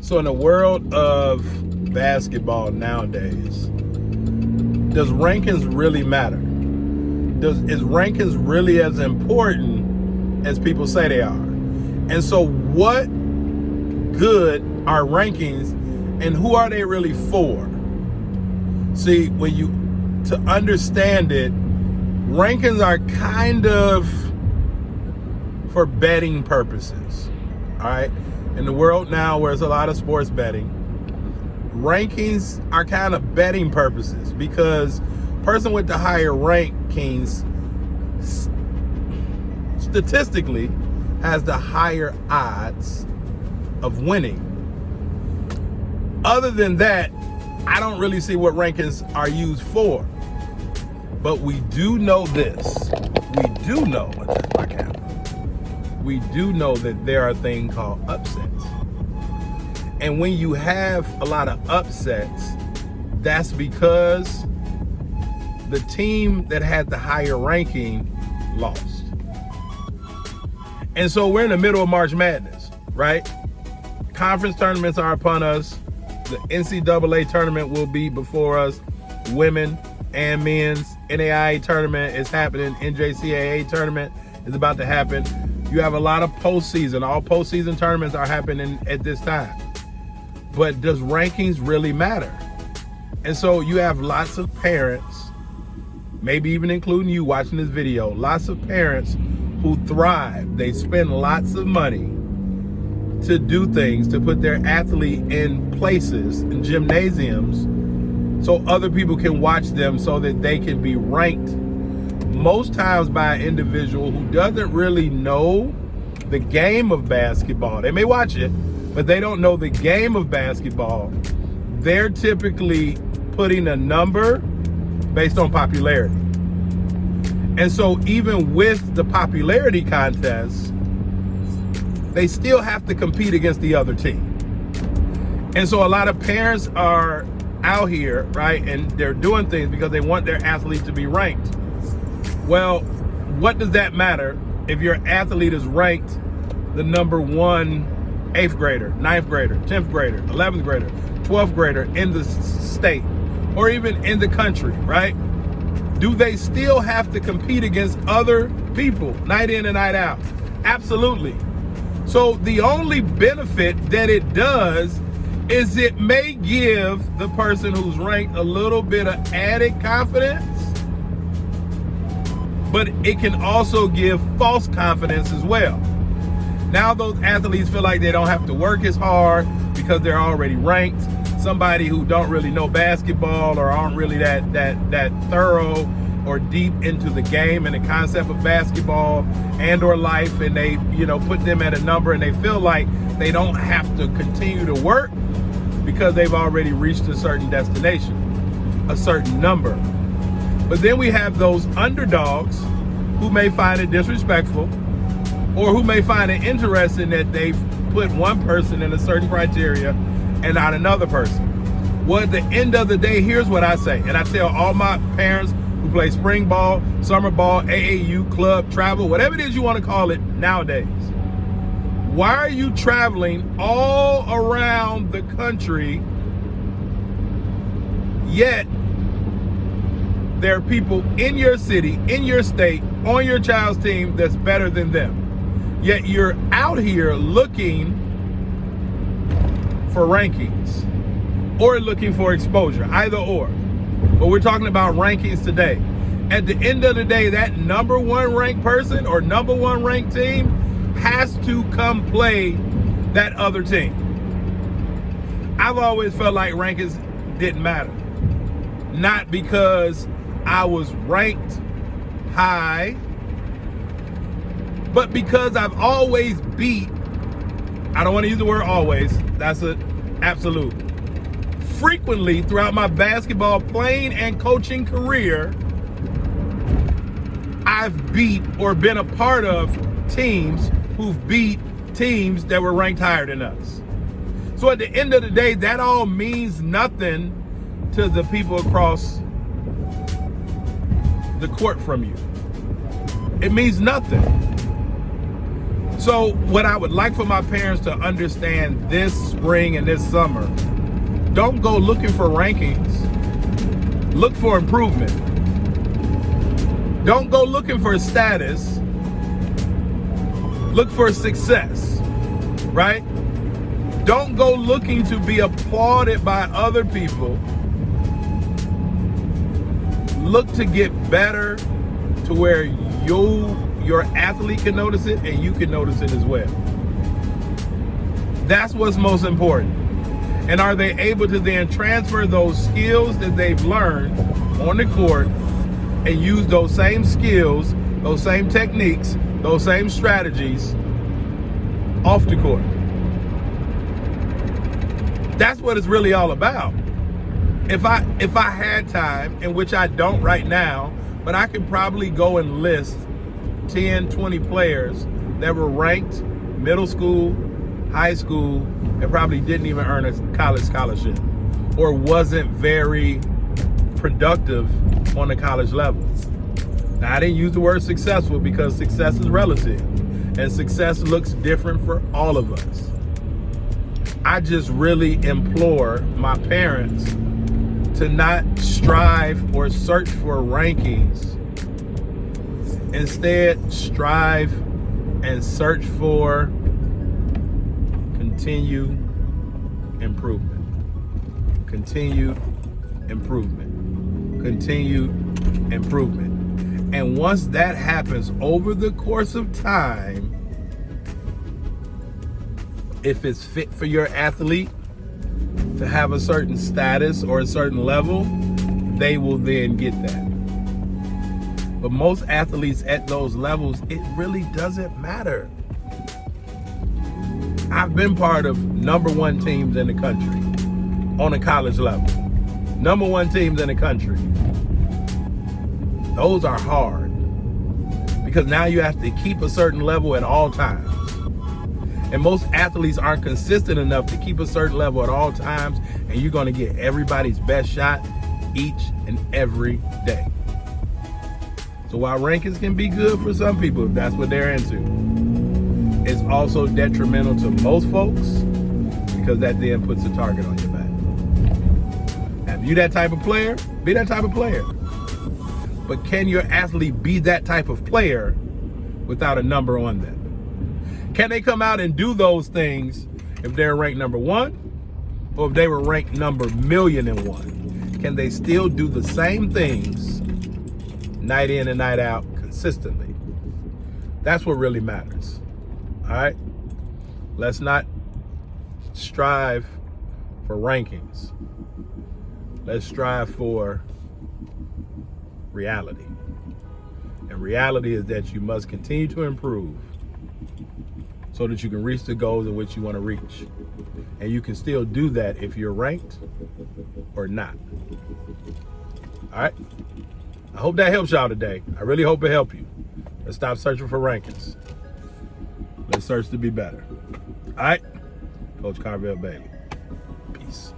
So in the world of basketball nowadays, does rankings really matter? Is rankings really as important as people say they are? And so what good are rankings and who are they really for? See, to understand it, rankings are kind of for betting purposes, all right? In the world now where there's a lot of sports betting, rankings are kind of betting purposes because person with the higher rankings statistically has the higher odds of winning. Other than that, I don't really see what rankings are used for. But we do know this. We do know that there are things called upsets. And when you have a lot of upsets, that's because the team that had the higher ranking lost. And so we're in the middle of March Madness, right? Conference tournaments are upon us. The NCAA tournament will be before us. Women and men's NAIA tournament is happening. NJCAA tournament is about to happen. You have a lot of postseason. All postseason tournaments are happening at this time. But does rankings really matter? And so you have lots of parents, maybe even including you watching this video, lots of parents who thrive. They spend lots of money to do things, to put their athlete in places, in gymnasiums, so other people can watch them so that they can be ranked most times by an individual who doesn't really know the game of basketball. They may watch it, but they don't know the game of basketball. They're typically putting a number based on popularity. And so even with the popularity contest, they still have to compete against the other team. And so a lot of parents are out here, right, and they're doing things because they want their athlete to be ranked. Well, what does that matter if your athlete is ranked the number one 8th grader, 9th grader, 10th grader, 11th grader, 12th grader in the state or even in the country, right? Do they still have to compete against other people night in and night out? Absolutely. So the only benefit that it does is it may give the person who's ranked a little bit of added confidence, but it can also give false confidence as well. Now those athletes feel like they don't have to work as hard because they're already ranked. Somebody who don't really know basketball or aren't really that thorough or deep into the game and the concept of basketball and or life, and they put them at a number and they feel like they don't have to continue to work because they've already reached a certain destination, a certain number. But then we have those underdogs who may find it disrespectful or who may find it interesting that they've put one person in a certain criteria and not another person. Well, at the end of the day, here's what I say, and I tell all my parents who play spring ball, summer ball, AAU, club, travel, whatever it is you want to call it nowadays. Why are you traveling all around the country, yet there are people in your city, in your state, on your child's team that's better than them? Yet you're out here looking for rankings or looking for exposure, either or. But we're talking about rankings today. At the end of the day, that number one ranked person or number one ranked team has to come play that other team. I've always felt like rankings didn't matter. Not because I was ranked high, but because I've always beat, I don't want to use the word always, that's an absolute. Frequently throughout my basketball playing and coaching career, I've beat or been a part of teams who've beat teams that were ranked higher than us. So at the end of the day, that all means nothing to the people across the court from you. It means nothing. So what I would like for my parents to understand this spring and this summer, don't go looking for rankings. Look for improvement. Don't go looking for status. Look for success, right? Don't go looking to be applauded by other people. Look to get better to where your athlete can notice it and you can notice it as well. That's what's most important. And are they able to then transfer those skills that they've learned on the court and use those same skills, those same techniques, those same strategies off the court? That's what it's really all about. If I had time, in which I don't right now, but I could probably go and list 10, 20 players that were ranked middle school, high school, and probably didn't even earn a college scholarship or wasn't very productive on the college level. Now, I didn't use the word successful because success is relative and success looks different for all of us. I just really implore my parents to not strive or search for rankings. Instead, strive and search for continued improvement. Continued improvement. Continued improvement. And once that happens over the course of time, if it's fit for your athlete to have a certain status or a certain level, they will then get that. But most athletes at those levels, it really doesn't matter. I've been part of #1 teams in the country on a college level. #1 teams in the country. Those are hard because now you have to keep a certain level at all times. And most athletes aren't consistent enough to keep a certain level at all times, and you're going to get everybody's best shot each and every day. So while rankings can be good for some people if that's what they're into, it's also detrimental to most folks because that then puts a target on your back. Now, if you're that type of player, be that type of player. But can your athlete be that type of player without a number on them? Can they come out and do those things if they're ranked #1 or if they were ranked #1,000,001? Can they still do the same things night in and night out consistently? That's what really matters. All right? Let's not strive for rankings. Let's strive for reality. And reality is that you must continue to improve so that you can reach the goals in which you want to reach. And you can still do that if you're ranked or not. All right? I hope that helps y'all today. I really hope it helped you. Let's stop searching for rankings. Let's search to be better. All right? Coach Carvel Bailey. Peace.